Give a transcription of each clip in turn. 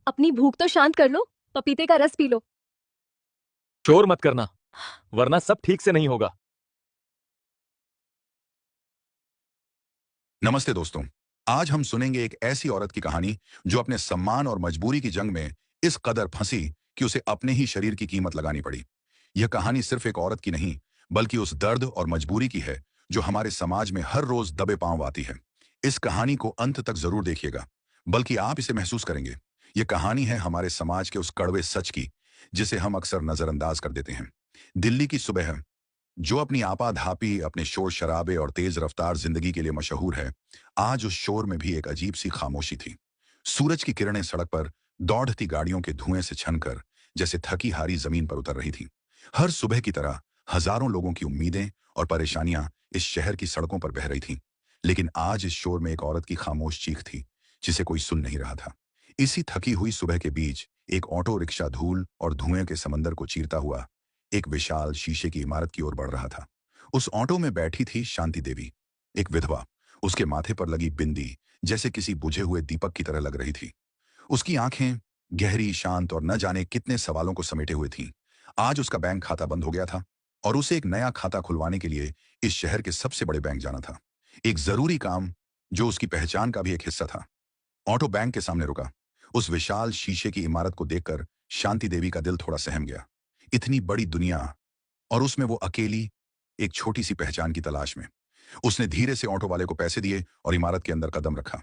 अपनी भूख तो शांत कर लो। पपीते का रस पी लो। शोर मत करना, वरना सब ठीक से नहीं होगा। नमस्ते दोस्तों। आज हम सुनेंगे एक ऐसी औरत की कहानी जो अपने सम्मान और मजबूरी की जंग में इस कदर फंसी कि उसे अपने ही शरीर की कीमत लगानी पड़ी। यह कहानी सिर्फ एक औरत की नहीं, बल्कि उस दर्द और मजबूरी की है जो हमारे समाज में हर रोज दबे पांव आती है। इस कहानी को अंत तक जरूर देखिएगा, बल्कि आप इसे महसूस करेंगे। यह कहानी है हमारे समाज के उस कड़वे सच की, जिसे हम अक्सर नजरअंदाज कर देते हैं। दिल्ली की सुबह जो अपनी आपाधापी, अपने शोर शराबे और तेज रफ्तार जिंदगी के लिए मशहूर है, आज उस शोर में भी एक अजीब सी खामोशी थी। सूरज की किरणें सड़क पर दौड़ती गाड़ियों के धुएं से छनकर जैसे थकी हारी जमीन पर उतर रही थी। हर सुबह की तरह हजारों लोगों की उम्मीदें और परेशानियां इस शहर की सड़कों पर बह रही थीं। लेकिन आज इस शोर में एक औरत की खामोश चीख थी, जिसे कोई सुन नहीं रहा था। इसी थकी हुई सुबह के बीच एक ऑटो रिक्शा धूल और धुएं के समंदर को चीरता हुआ एक विशाल शीशे की इमारत की ओर बढ़ रहा था। उस ऑटो में बैठी थी शांति देवी, एक विधवा। उसके माथे पर लगी बिंदी जैसे किसी बुझे हुए दीपक की तरह लग रही थी। उसकी आंखें गहरी, शांत और न जाने कितने सवालों को समेटे हुए थीं। आज उसका बैंक खाता बंद हो गया था और उसे एक नया खाता खुलवाने के लिए इस शहर के सबसे बड़े बैंक जाना था। एक जरूरी काम जो उसकी पहचान का भी एक हिस्सा था। ऑटो बैंक के सामने रुका। उस विशाल शीशे की इमारत को देखकर शांति देवी का दिल थोड़ा सहम गया। इतनी बड़ी दुनिया और उसमें वो अकेली, एक छोटी सी पहचान की तलाश में। उसने धीरे से ऑटो वाले को पैसे दिए और इमारत के अंदर कदम रखा।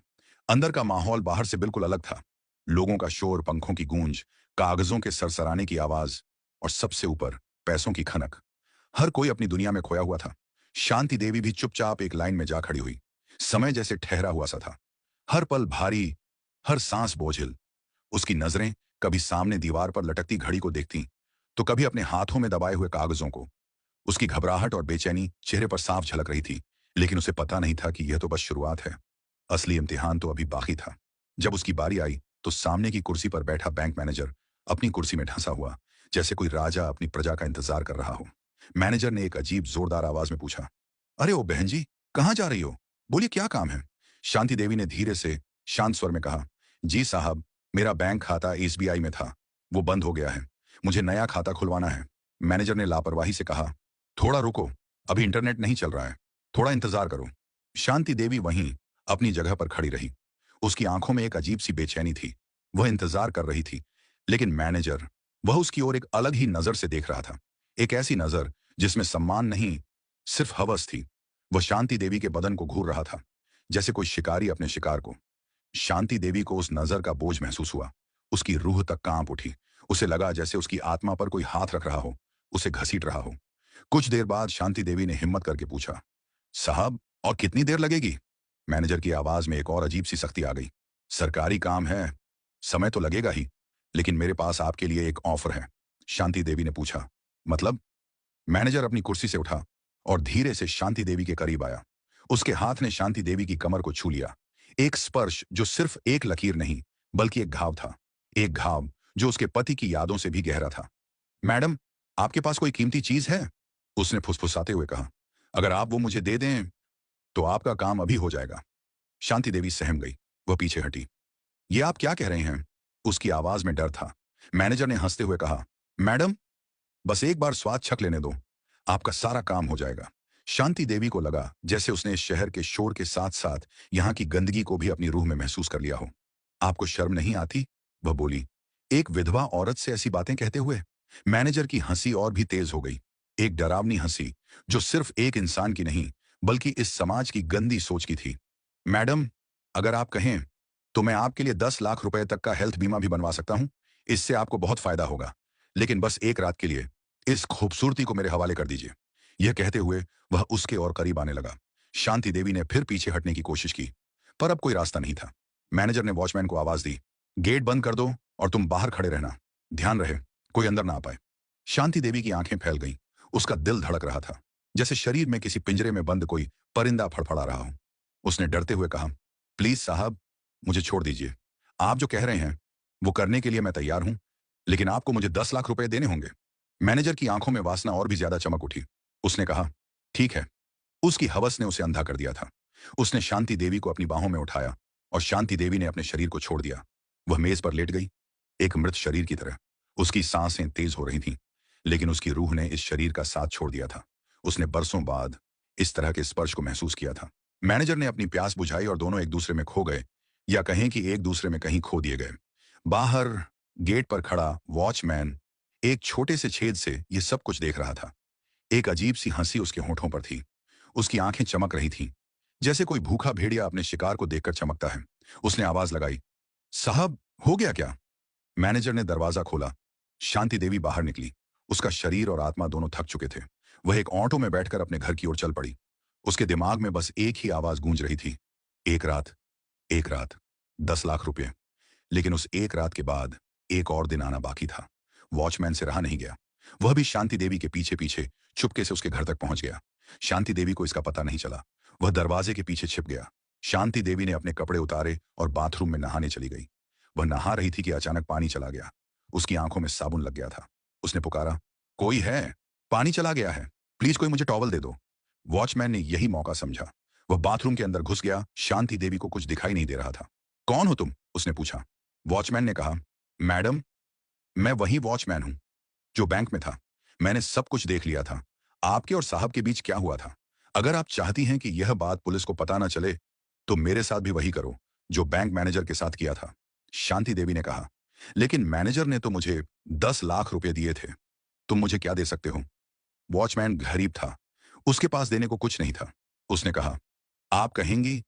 अंदर का माहौल बाहर से बिल्कुल अलग था। लोगों का शोर, पंखों की गूंज, कागजों के सरसराने की आवाज और सबसे ऊपर पैसों की खनक। हर कोई अपनी दुनिया में खोया हुआ था। शांति देवी भी चुपचाप एक लाइन में जा खड़ी हुई। समय जैसे ठहरा हुआ सा था, हर पल भारी, हर सांस बोझिल। उसकी नजरें कभी सामने दीवार पर लटकती घड़ी को देखती, तो कभी अपने हाथों में दबाए हुए कागजों को। उसकी घबराहट और बेचैनी चेहरे पर साफ झलक रही थी, लेकिन उसे पता नहीं था कि यह तो बस शुरुआत है। असली इम्तिहान तो अभी बाकी था। जब उसकी बारी आई तो सामने की कुर्सी पर बैठा बैंक मैनेजर अपनी कुर्सी में ढंसा हुआ, जैसे कोई राजा अपनी प्रजा का इंतजार कर रहा हो। मैनेजर ने एक अजीब जोरदार आवाज में पूछा, अरे ओ बहन जी, कहाँ जा रही हो? बोलिए, क्या काम है? शांति देवी ने धीरे से शांत स्वर में कहा, जी साहब, मेरा बैंक खाता एसबीआई में था, वो बंद हो गया है, मुझे नया खाता खुलवाना है। मैनेजर ने लापरवाही से कहा, थोड़ा रुको, अभी इंटरनेट नहीं चल रहा है, थोड़ा इंतजार करो। शांति देवी वहीं अपनी जगह पर खड़ी रही। उसकी आंखों में एक अजीब सी बेचैनी थी। वह इंतजार कर रही थी, लेकिन मैनेजर, वह उसकी ओर एक अलग ही नजर से देख रहा था। एक ऐसी नजर जिसमें सम्मान नहीं, सिर्फ हवस थी। वह शांति देवी के बदन को घूर रहा था, जैसे कोई शिकारी अपने शिकार को। शांति देवी को उस नजर का बोझ महसूस हुआ। उसकी रूह तक कांप उठी। उसे लगा जैसे उसकी आत्मा पर कोई हाथ रख रहा हो, उसे घसीट रहा हो। कुछ देर बाद शांति देवी ने हिम्मत करके पूछा, साहब, और कितनी देर लगेगी? मैनेजर की आवाज में एक और अजीब सी सख्ती आ गई। सरकारी काम है, समय तो लगेगा ही, लेकिन मेरे पास आपके लिए एक ऑफर है। शांति देवी ने पूछा, मतलब? मैनेजर अपनी कुर्सी से उठा और धीरे से शांति देवी के करीब आया। उसके हाथ ने शांति देवी की कमर को छू लिया। एक स्पर्श जो सिर्फ एक लकीर नहीं, बल्कि एक घाव था। एक घाव जो उसके पति की यादों से भी गहरा था। मैडम, आपके पास कोई कीमती चीज है? उसने फुसफुसाते हुए कहा, अगर आप वो मुझे दे दें तो आपका काम अभी हो जाएगा। शांति देवी सहम गई। वह पीछे हटी। ये आप क्या कह रहे हैं? उसकी आवाज में डर था। मैनेजर ने हंसते हुए कहा, मैडम, बस एक बार स्वाद छक लेने दो, आपका सारा काम हो जाएगा। शांति देवी को लगा जैसे उसने इस शहर के शोर के साथ साथ यहाँ की गंदगी को भी अपनी रूह में महसूस कर लिया हो। आपको शर्म नहीं आती? वह बोली, एक विधवा औरत से ऐसी बातें कहते हुए। मैनेजर की हंसी और भी तेज हो गई। एक डरावनी हंसी जो सिर्फ एक इंसान की नहीं, बल्कि इस समाज की गंदी सोच की थी। मैडम, अगर आप कहें तो मैं आपके लिए 10 लाख रुपए तक का हेल्थ बीमा भी बनवा सकता हूं। इससे आपको बहुत फायदा होगा। लेकिन बस एक रात के लिए इस खूबसूरती को मेरे हवाले कर दीजिए। यह कहते हुए वह उसके और करीब आने लगा। शांति देवी ने फिर पीछे हटने की कोशिश की, पर अब कोई रास्ता नहीं था। मैनेजर ने वॉचमैन को आवाज दी, गेट बंद कर दो और तुम बाहर खड़े रहना। ध्यान रहे कोई अंदर ना आ पाए। शांति देवी की आंखें फैल गईं। उसका दिल धड़क रहा था, जैसे शरीर में किसी पिंजरे में बंद कोई परिंदा फड़फड़ा रहा हो। उसने डरते हुए कहा, प्लीज साहब, मुझे छोड़ दीजिए। आप जो कह रहे हैं वो करने के लिए मैं तैयार हूं, लेकिन आपको मुझे 10 लाख रुपए देने होंगे। मैनेजर की आंखों में वासना और भी ज्यादा चमक उठी। उसने कहा, ठीक है। उसकी हवस ने उसे अंधा कर दिया था। उसने शांति देवी को अपनी बाहों में उठाया और शांति देवी ने अपने शरीर को छोड़ दिया। वह मेज पर लेट गई, एक मृत शरीर की तरह। उसकी सांसें तेज हो रही थीं, लेकिन उसकी रूह ने इस शरीर का साथ छोड़ दिया था। उसने बरसों बाद इस तरह के स्पर्श को महसूस किया था। मैनेजर ने अपनी प्यास बुझाई और दोनों एक दूसरे में खो गए, या कहें कि एक दूसरे में कहीं खो दिए गए। बाहर गेट पर खड़ा वॉचमैन एक छोटे से छेद से ये सब कुछ देख रहा था। एक अजीब सी हंसी उसके होठों पर थी। उसकी आंखें चमक रही थीं, जैसे कोई भूखा भेड़िया अपने शिकार को देखकर चमकता है। उसने आवाज लगाई, साहब, हो गया क्या? मैनेजर ने दरवाजा खोला। शांति देवी बाहर निकली। उसका शरीर और आत्मा दोनों थक चुके थे। वह एक ऑटो में बैठकर अपने घर की ओर चल पड़ी। उसके दिमाग में बस एक ही आवाज गूंज रही थी, एक रात, एक रात, 10 लाख रुपए। लेकिन उस एक रात के बाद एक और दिन आना बाकी था। वॉचमैन से रहा नहीं गया। वह भी शांति देवी के पीछे पीछे चुपके से उसके घर तक पहुंच गया। शांति देवी को इसका पता नहीं चला। वह दरवाजे के पीछे छिप गया। शांति देवी ने अपने कपड़े उतारे और बाथरूम में नहाने चली गई। वह नहा रही थी कि अचानक पानी चला गया। उसकी आंखों में साबुन लग गया था। उसने पुकारा, कोई है? पानी चला गया है, प्लीज कोई मुझे टॉवल दे दो। वॉचमैन ने यही मौका समझा। वह बाथरूम के अंदर घुस गया। शांति देवी को कुछ दिखाई नहीं दे रहा था। कौन हो तुम? उसने पूछा। वॉचमैन ने कहा, मैडम, मैं वही वॉचमैन हूं जो बैंक में था। मैंने सब कुछ देख लिया था। आपके और साहब के बीच क्या हुआ था। अगर आप चाहती हैं कि यह बात पुलिस को पता ना चले, तो मेरे साथ भी वही करो जो बैंक मैनेजर के साथ किया था। शांति देवी ने कहा, लेकिन मैनेजर ने तो मुझे 10 लाख रुपए दिए थे। तुम मुझे क्या दे सकते हो? वॉचमैन गरीब था। उसके पास देने को कुछ नहीं था। उसने कहा, आप कहेंगी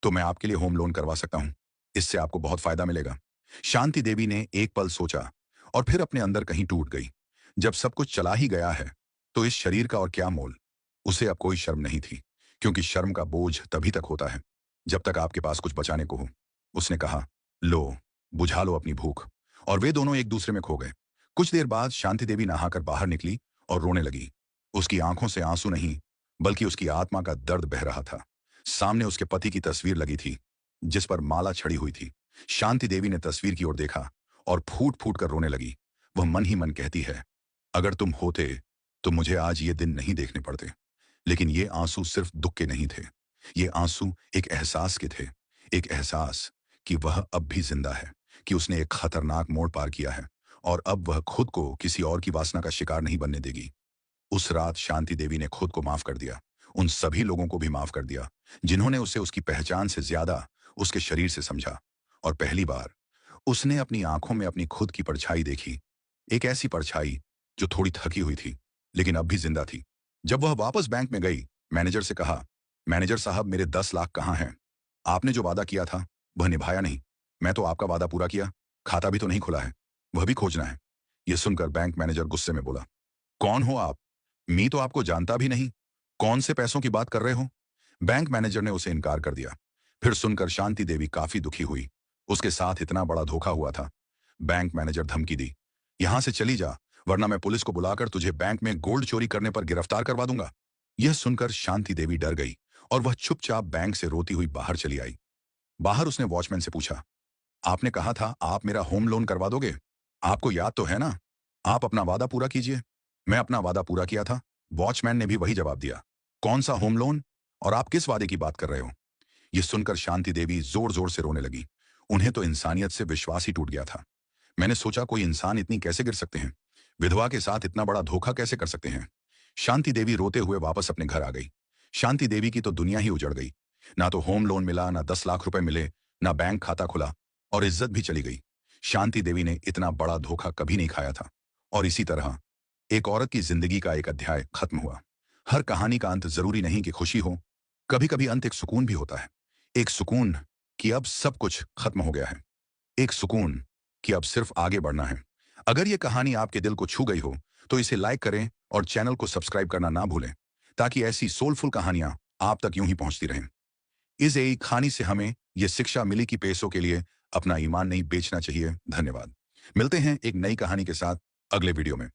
तो मैं आपके लिए होम लोन करवा सकता हूं। इससे आपको बहुत फायदा मिलेगा। शांति देवी ने एक पल सोचा और फिर अपने अंदर कहीं टूट गई। जब सब कुछ चला ही गया है, तो इस शरीर का और क्या मोल? उसे अब कोई शर्म नहीं थी, क्योंकि शर्म का बोझ तभी तक होता है जब तक आपके पास कुछ बचाने को हो। उसने कहा, लो, बुझा लो अपनी भूख। और वे दोनों एक दूसरे में खो गए। कुछ देर बाद शांति देवी नहाकर बाहर निकली और रोने लगी। उसकी आंखों से आंसू नहीं, बल्कि उसकी आत्मा का दर्द बह रहा था। सामने उसके पति की तस्वीर लगी थी, जिस पर माला छड़ी हुई थी। शांति देवी ने तस्वीर की ओर देखा और फूट फूट कर रोने लगी। वह मन ही मन कहती है, अगर तुम होते तो मुझे आज ये दिन नहीं देखने पड़ते। लेकिन ये आंसू सिर्फ दुख के नहीं थे। ये आंसू एक एहसास के थे। एक एहसास कि वह अब भी जिंदा है, कि उसने एक खतरनाक मोड़ पार किया है और अब वह खुद को किसी और की वासना का शिकार नहीं बनने देगी। उस रात शांति देवी ने खुद को माफ कर दिया। उन सभी लोगों को भी माफ कर दिया जिन्होंने उसे उसकी पहचान से ज्यादा उसके शरीर से समझा। और पहली बार उसने अपनी आंखों में अपनी खुद की परछाई देखी। एक ऐसी परछाई जो थोड़ी थकी हुई थी, लेकिन अब भी जिंदा थी। जब वह वापस बैंक में गई, मैनेजर से कहा, मैनेजर साहब, मेरे 10 लाख कहाँ हैं? आपने जो वादा किया था वह निभाया नहीं। मैं तो आपका वादा पूरा किया, खाता भी तो नहीं खुला है, वह भी खोजना है। यह सुनकर बैंक मैनेजर गुस्से में बोला, कौन हो आप? मी तो आपको जानता भी नहीं। कौन से पैसों की बात कर रहे हो? बैंक मैनेजर ने उसे इनकार कर दिया। फिर सुनकर शांति देवी काफी दुखी हुई। उसके साथ इतना बड़ा धोखा हुआ था। बैंक मैनेजर धमकी दी, यहां से चली जा, वरना मैं पुलिस को बुलाकर तुझे बैंक में गोल्ड चोरी करने पर गिरफ्तार करवा दूंगा। यह सुनकर शांति देवी डर गई और वह चुपचाप बैंक से रोती हुई बाहर चली आई। बाहर उसने वॉचमैन से पूछा, आपने कहा था आप मेरा होम लोन करवा दोगे? आपको याद तो है ना? आप अपना वादा पूरा कीजिए। मैं अपना वादा पूरा किया था। वॉचमैन ने भी वही जवाब दिया। कौन सा होम लोन? और आप किस वादे की बात कर रहे हो? यह सुनकर शांति देवी जोर जोर से रोने लगी। उन्हें तो इंसानियत से विश्वास ही टूट गया था। मैंने सोचा, कोई इंसान इतनी कैसे गिर सकते हैं? विधवा के साथ इतना बड़ा धोखा कैसे कर सकते हैं? शांति देवी रोते हुए वापस अपने घर आ गई। शांति देवी की तो दुनिया ही उजड़ गई। ना तो होम लोन मिला, ना 10 लाख रुपए मिले, ना बैंक खाता खुला, और इज्जत भी चली गई। शांति देवी ने इतना बड़ा धोखा कभी नहीं खाया था। और इसी तरह एक औरत की जिंदगी का एक अध्याय खत्म हुआ। हर कहानी का अंत जरूरी नहीं कि खुशी हो। कभी कभी अंत एक सुकून भी होता है। एक सुकून कि अब सब कुछ खत्म हो गया है। एक सुकून कि अब सिर्फ आगे बढ़ना है। अगर ये कहानी आपके दिल को छू गई हो, तो इसे लाइक करें और चैनल को सब्सक्राइब करना ना भूलें, ताकि ऐसी सोलफुल कहानियां आप तक यूं ही पहुंचती रहें। इस एक कहानी से हमें यह शिक्षा मिली कि पैसों के लिए अपना ईमान नहीं बेचना चाहिए। धन्यवाद। मिलते हैं एक नई कहानी के साथ अगले वीडियो में।